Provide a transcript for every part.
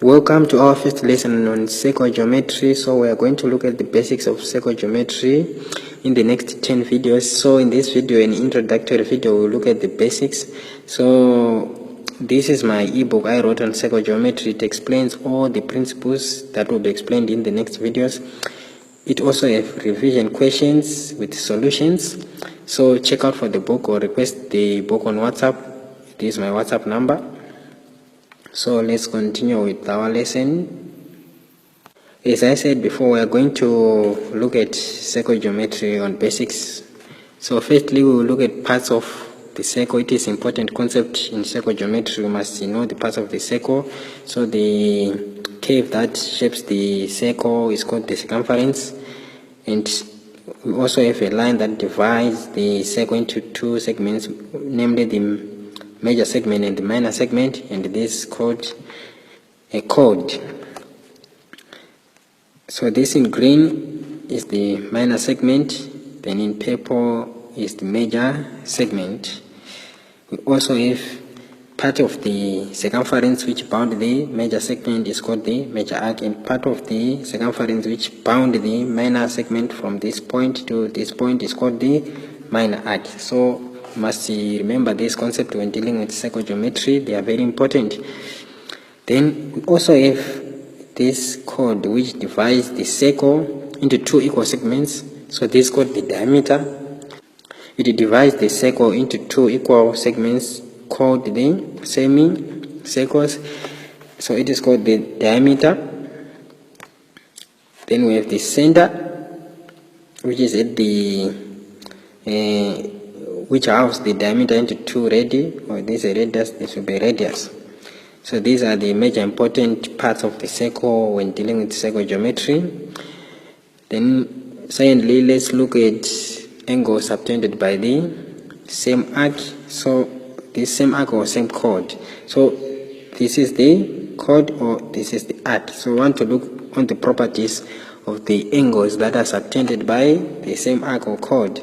Welcome to our first lesson on geometry. So we are going to look at the basics of geometry in the next 10 videos. So in this video, an introductory video, we'll look at the basics. So this is my ebook I wrote on geometry. It explains all the principles that will be explained in the next videos. It also has revision questions with solutions. So check out for the book or request the book on WhatsApp. This is my WhatsApp number. So let's continue with our lesson. As I said before, we are going to look at geometry on basics. So firstly, we will look at parts of the circle. It is an important concept in geometry. We must know the parts of the circle. So the curve that shapes the circle is called the circumference, and we also have a line that divides the circle into two segments, namely the major segment and the minor segment, and this is called a chord. So this in green is the minor segment, then in purple is the major segment. We also have part of the circumference which bound the major segment is called the major arc, and part of the circumference which bound the minor segment from this point to this point is called the minor arc. So you must remember this concept when dealing with geometry. They are very important. Then we also have this chord which divides the circle into two equal segments. So this is called the diameter. It divides the circle into two equal segments called the semicircles. So it is called the diameter. Then we have the center, which is at the which halves the diameter into two radii, or this is a radius, this will be radius. So these are the major important parts of the circle when dealing with geometry. Then secondly, let's look at angles subtended by the same arc. So this same arc or same chord. So this is the chord or this is the arc. So we want to look on the properties of the angles that are subtended by the same arc or chord.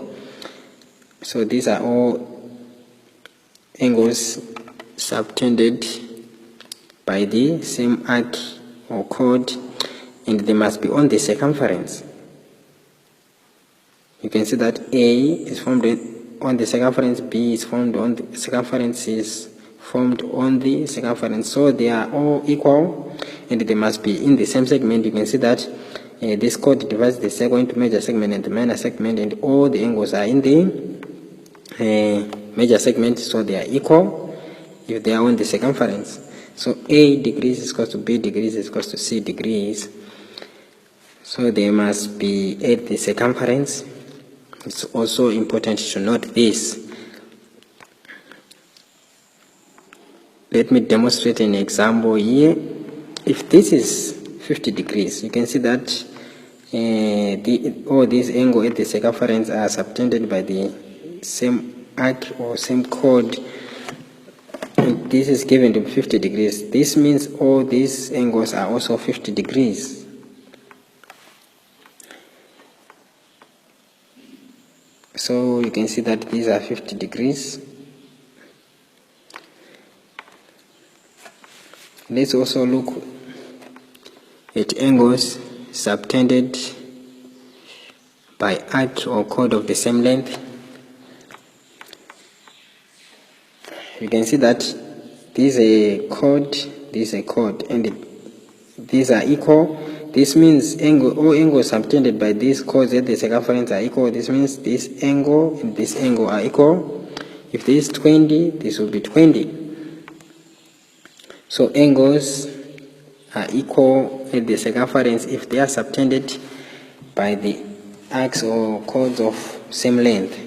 So these are all angles subtended by the same arc or chord, and they must be on the circumference. You can see that A is formed on the circumference, B is formed on the circumference, C is formed on the circumference. So they are all equal and they must be in the same segment. You can see that this chord divides the circle into major segment and the minor segment, and all the angles are in the major segment, so they are equal if they are on the circumference. So A degrees is equal to B degrees is equal to C degrees. So they must be at the circumference. It's also important to note this. Let me demonstrate an example here. If this is 50 degrees, you can see that all these angles at the circumference are subtended by the same arc or same chord, and this is given to 50 degrees. This means all these angles are also 50 degrees. So you can see that these are 50 degrees. Let's also look at angles subtended by arc or chord of the same length. You can see that this is a chord, this is a chord, and these are equal. This means all angles subtended by these chords at the circumference are equal. This means this angle and this angle are equal. If this is 20, this will be 20. So angles are equal at the circumference if they are subtended by the arcs or chords of same length.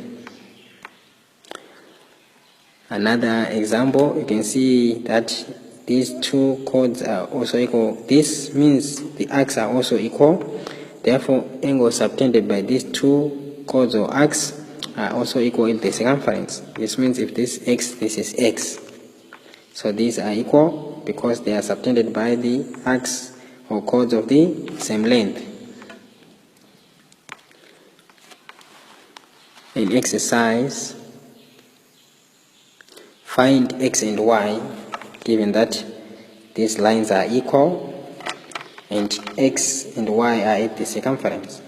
Another example, you can see that these two chords are also equal. This means the arcs are also equal. Therefore, angles subtended by these two chords or arcs are also equal in the circumference. This means if this is x, this is x. So these are equal because they are subtended by the arcs or chords of the same length. An exercise: find x and y given that these lines are equal and x and y are at the circumference.